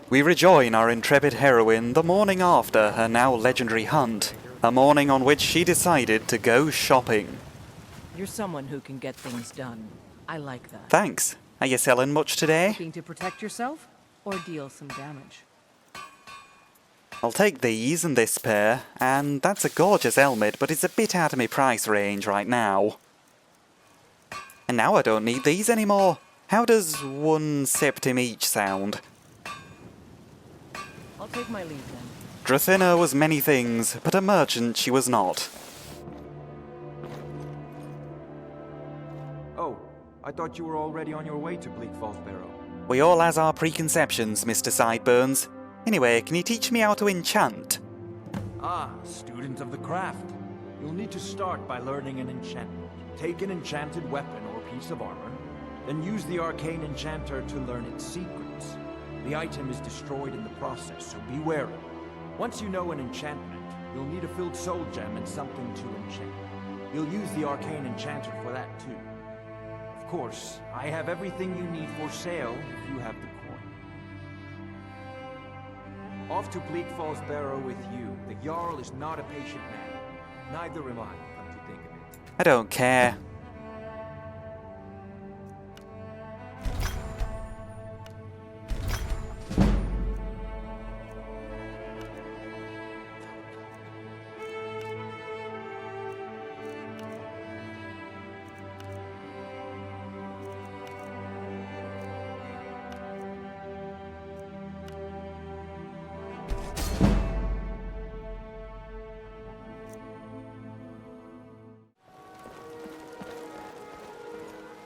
We rejoin our intrepid heroine the morning after her now legendary hunt, a morning on which she decided to go shopping. You're someone who can get things done. I like that. Thanks. Are you selling much today? Looking to protect yourself or deal some damage? I'll take these and this pair, and that's a gorgeous helmet, but it's a bit out of my price range right now. And now I don't need these anymore. How does 1 septim each sound? I'll take my leave then. Drathyna was many things, but a merchant she was not. Oh, I thought you were already on your way to Bleak Falls Barrow. We all has our preconceptions, Mr. Sideburns. Anyway, can you teach me how to enchant? Ah, student of the craft. You'll need to start by learning an enchantment. Take an enchanted weapon or piece of armor, then use the arcane enchanter to learn its secrets. The item is destroyed in the process, so be wary. Once you know an enchantment, you'll need a filled soul gem and something to enchant. You'll use the arcane enchanter for that too. Of course, I have everything you need for sale if you have the coin. Off to Bleak Falls Barrow with you. The Jarl is not a patient man. Neither am I, come to think of it. I don't care.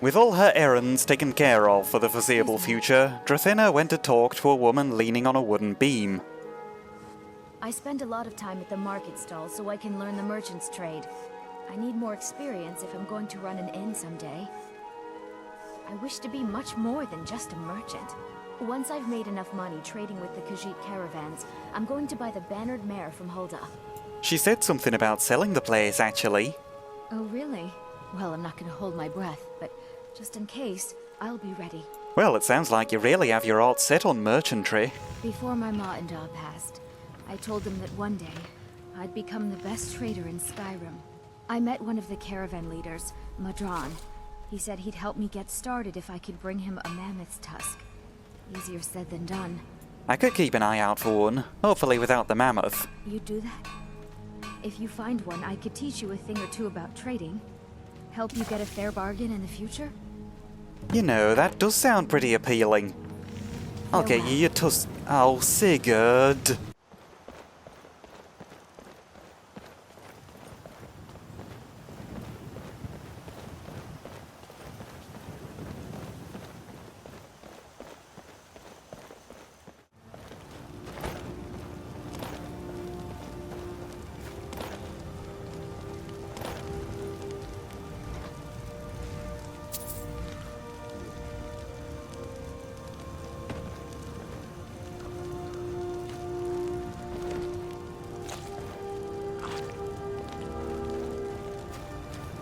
With all her errands taken care of for the foreseeable future, Drathyna went to talk to a woman leaning on a wooden beam. I spend a lot of time at the market stall so I can learn the merchant's trade. I need more experience if I'm going to run an inn someday. I wish to be much more than just a merchant. Once I've made enough money trading with the Khajiit caravans, I'm going to buy the bannered mare from Hulda. She said something about selling the place, actually. Oh, really? Well, I'm not going to hold my breath, but just in case, I'll be ready. Well, it sounds like you really have your heart set on merchantry. Before my ma and da passed, I told them that one day, I'd become the best trader in Skyrim. I met one of the caravan leaders, Madron. He said he'd help me get started if I could bring him a mammoth's tusk. Easier said than done. I could keep an eye out for one, hopefully without the mammoth. You'd do that? If you find one, I could teach you a thing or two about trading. Help you get a fair bargain in the future? You know, that does sound pretty appealing. I'll get you your tusk. Oh, Sigurd.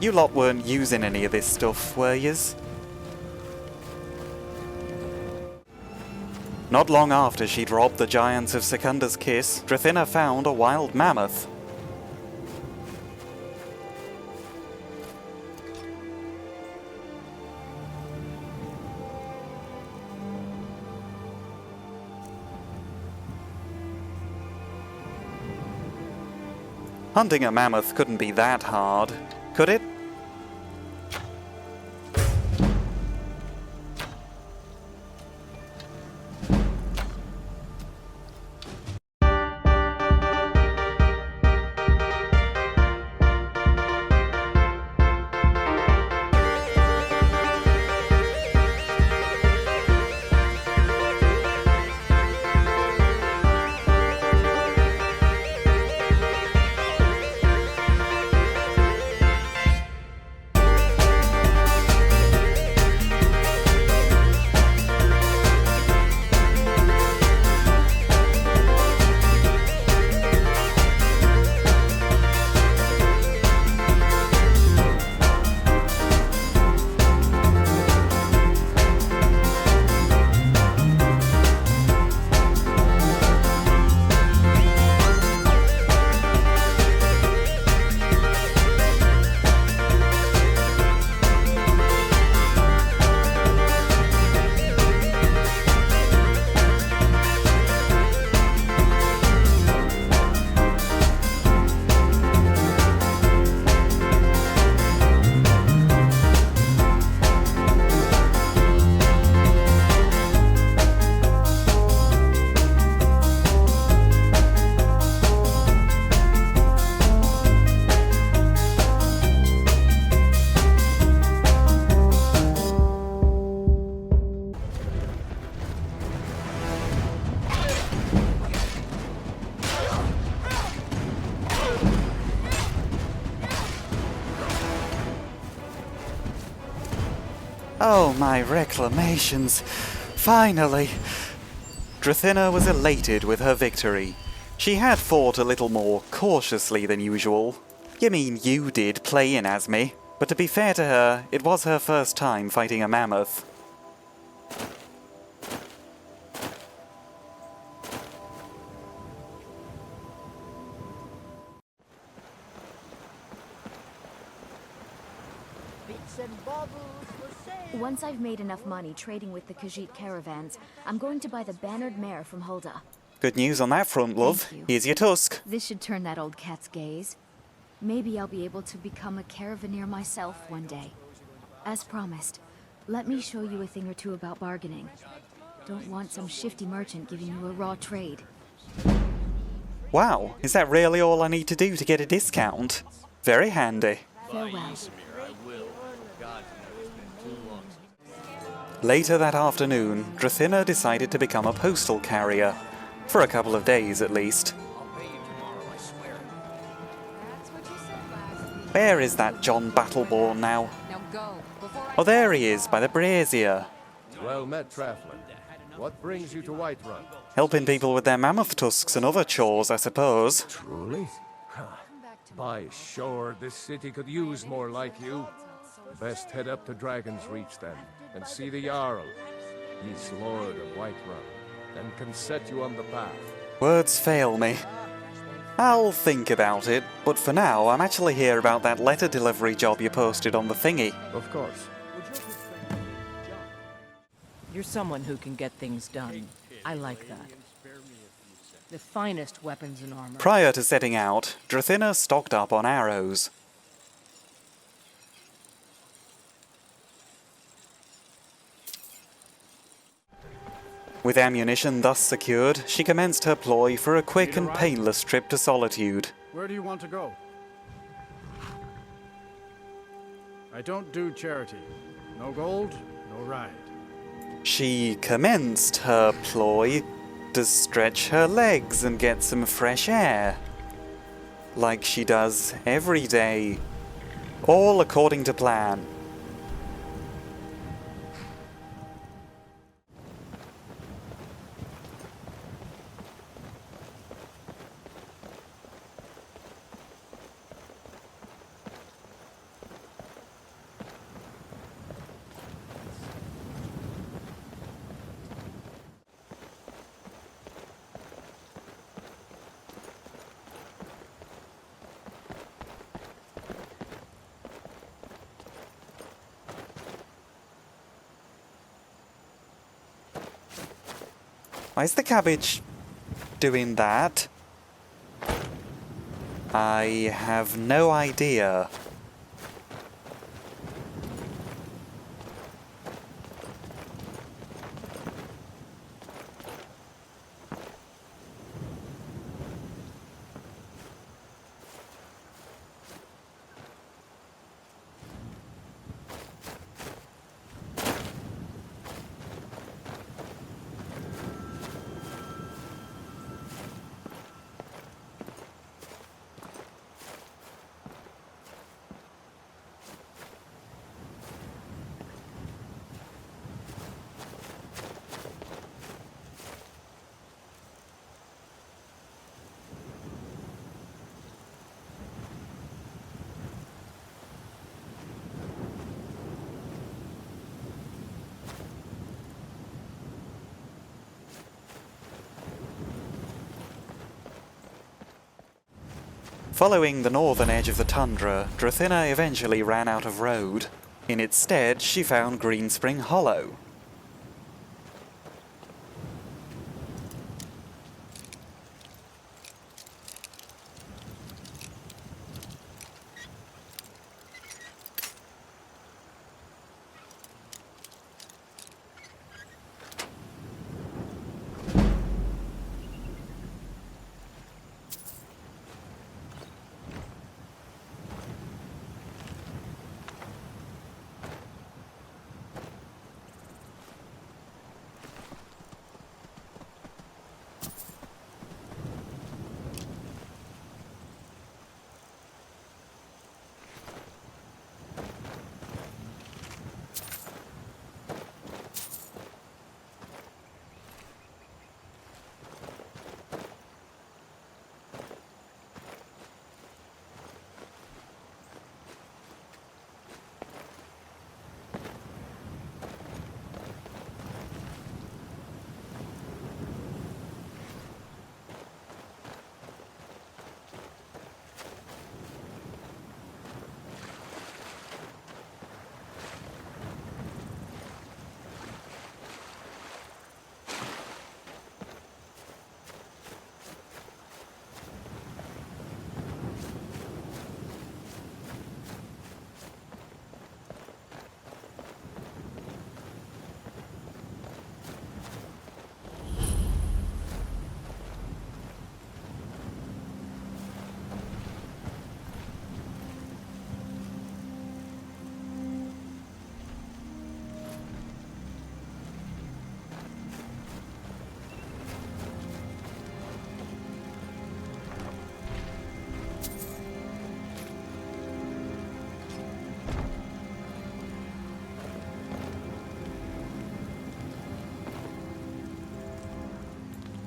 You lot weren't using any of this stuff, were yous? Not long after she'd robbed the giants of Secunda's Kiss, Drathyna found a wild mammoth. Hunting a mammoth couldn't be that hard, could it? Oh, my reclamations. Finally. Drathyna was elated with her victory. She had fought a little more cautiously than usual. You mean you did play in as me, but to be fair to her, it was her first time fighting a mammoth. Once I've made enough money trading with the Khajiit caravans, I'm going to buy the bannered mare from Hulda. Good news on that front, love. Thank you. Here's your tusk. This should turn that old cat's gaze. Maybe I'll be able to become a caravaneer myself one day. As promised, let me show you a thing or two about bargaining. Don't want some shifty merchant giving you a raw trade. Wow, is that really all I need to do to get a discount? Very handy. Farewell. Later that afternoon, Drathyna decided to become a postal carrier. For a couple of days, at least. Where is that John Battleborn now? Oh, there he is, by the brazier. Well met, traveler. What brings you to Whiterun? Helping people with their mammoth tusks and other chores, I suppose. Truly? By shore, this city could use more like you. Best head up to Dragon's Reach then, and see the Jarl. He's Lord of Whiterun, and can set you on the path. Words fail me. I'll think about it, but for now, I'm actually here about that letter delivery job you posted on the thingy. Of course. You're someone who can get things done. I like that. The finest weapons and armor. Prior to setting out, Drathyna stocked up on arrows. With ammunition thus secured, she commenced her ploy for a quick and painless trip to Solitude. Where do you want to go? I don't do charity. No gold, no ride. She commenced her ploy to stretch her legs and get some fresh air. Like she does every day. All according to plan. Why is the cabbage doing that? I have no idea. Following the northern edge of the tundra, Drathyna eventually ran out of road. In its stead, she found Greenspring Hollow.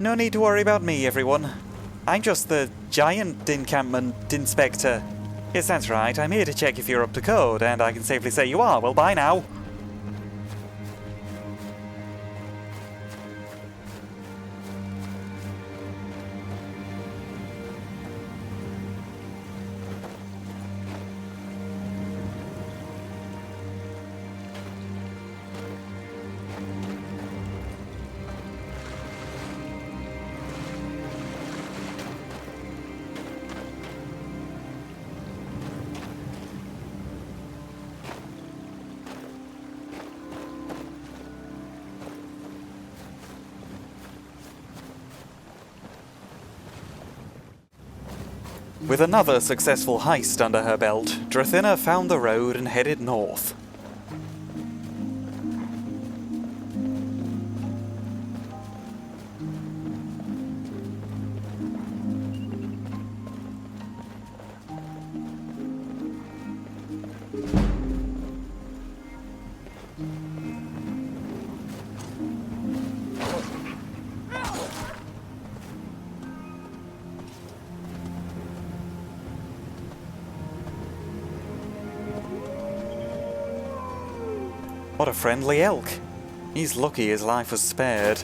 No need to worry about me, everyone. I'm just the giant encampment inspector. Yes, that's right. I'm here to check if you're up to code, and I can safely say you are. Well, bye now. With another successful heist under her belt, Drathyna found the road and headed north. What a friendly elk. He's lucky his life was spared.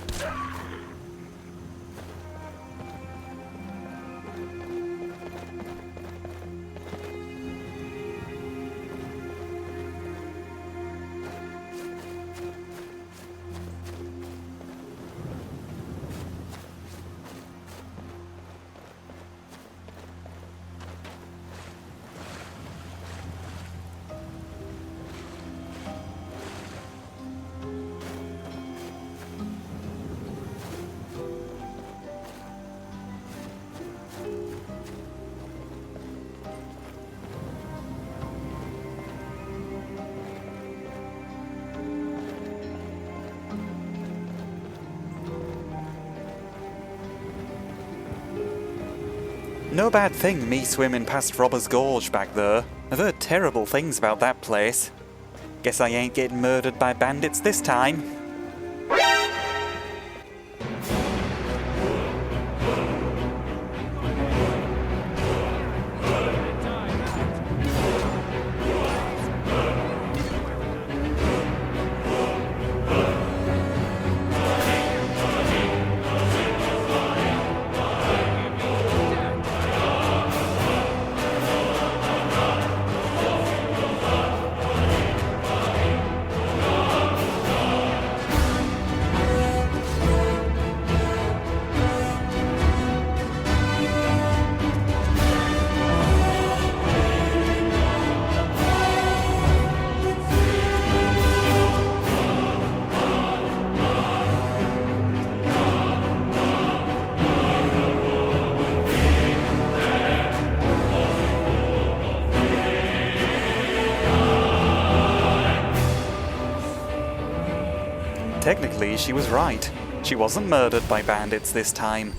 No bad thing me swimming past Robber's Gorge back there. I've heard terrible things about that place. Guess I ain't getting murdered by bandits this time. Technically, she was right. She wasn't murdered by bandits this time.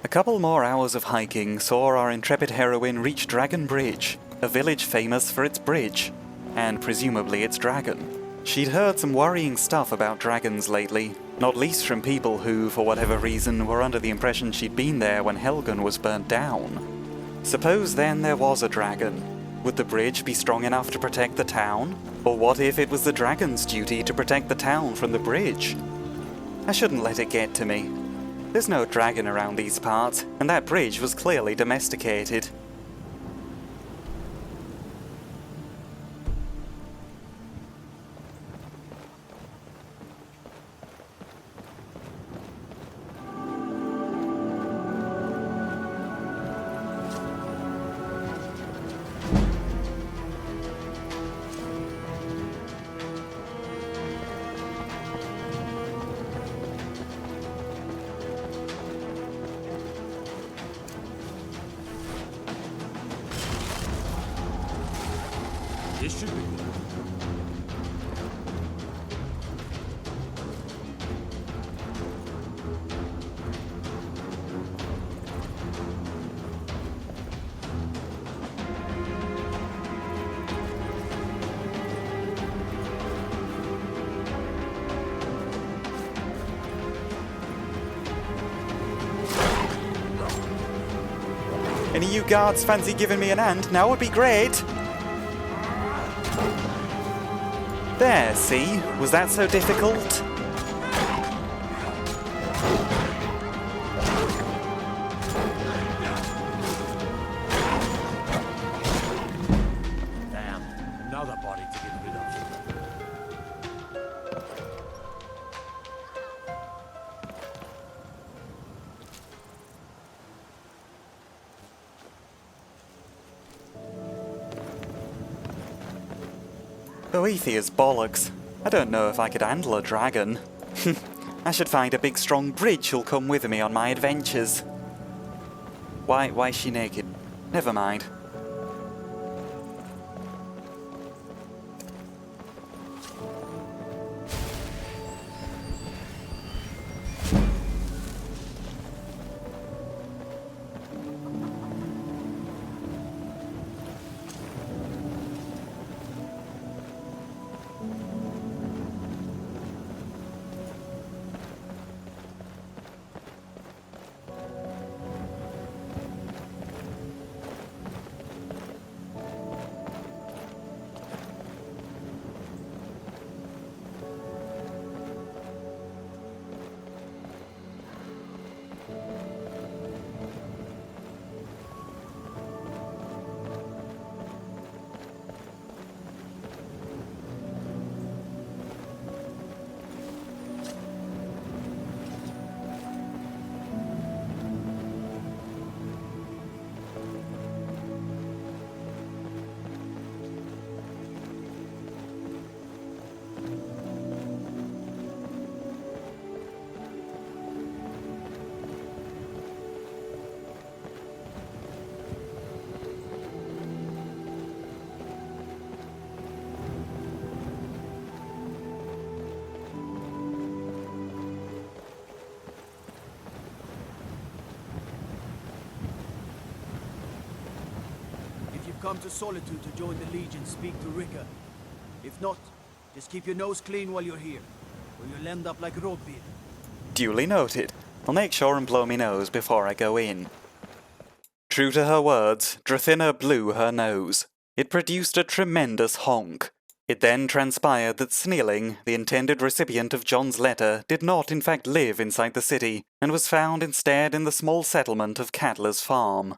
A couple more hours of hiking saw our intrepid heroine reach Dragon Bridge, a village famous for its bridge, and presumably its dragon. She'd heard some worrying stuff about dragons lately, not least from people who, for whatever reason, were under the impression she'd been there when Helgen was burnt down. Suppose then there was a dragon. Would the bridge be strong enough to protect the town? Or what if it was the dragon's duty to protect the town from the bridge? I shouldn't let it get to me. There's no dragon around these parts, and that bridge was clearly domesticated. This should be good. you guards fancy giving me an hand, now would be great. There, see? Was that so difficult? Damn, another body to get rid of. Boethia's bollocks. I don't know if I could handle a dragon. I should find a big strong bridge who'll come with me on my adventures. Why is she naked? Never mind. Come to Solitude to join the Legion, speak to Rika. If not, just keep your nose clean while you're here, or you'll end up like Robin. Duly noted. I'll make sure and blow me nose before I go in. True to her words, Drathyna blew her nose. It produced a tremendous honk. It then transpired that Snealing, the intended recipient of John's letter, did not in fact live inside the city, and was found instead in the small settlement of Cattler's Farm.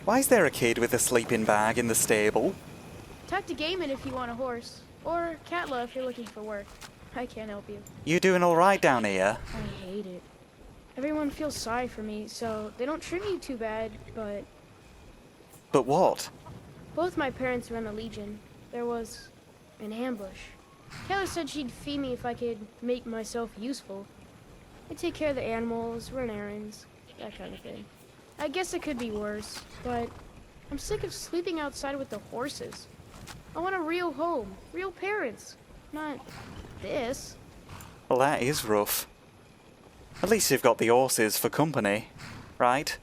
Why is there a kid with a sleeping bag in the stable? Talk to Gaiman if you want a horse. Or Catla if you're looking for work. I can't help you. You doing alright down here? I hate it. Everyone feels sorry for me, so they don't treat me too bad, but... But what? Both my parents were in the Legion. There was an ambush. Catla said she'd feed me if I could make myself useful. I'd take care of the animals, run errands, that kind of thing. I guess it could be worse, but I'm sick of sleeping outside with the horses. I want a real home, real parents, not this. Well, that is rough. At least you've got the horses for company, right?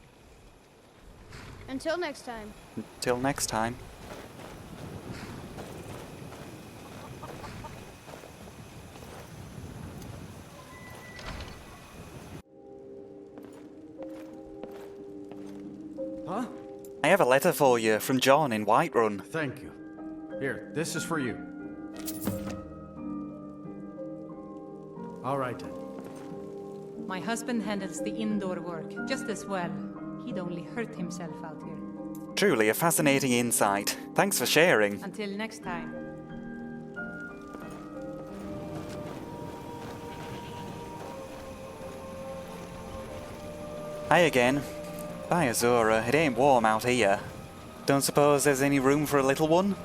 Until next time. Till next time. Huh? I have a letter for you from John in Whiterun. Thank you. Here, this is for you. All right then. My husband handles the indoor work just as well. He'd only hurt himself out here. Truly a fascinating insight. Thanks for sharing. Until next time. Hi again. By Azura, it ain't warm out here. Don't suppose there's any room for a little one?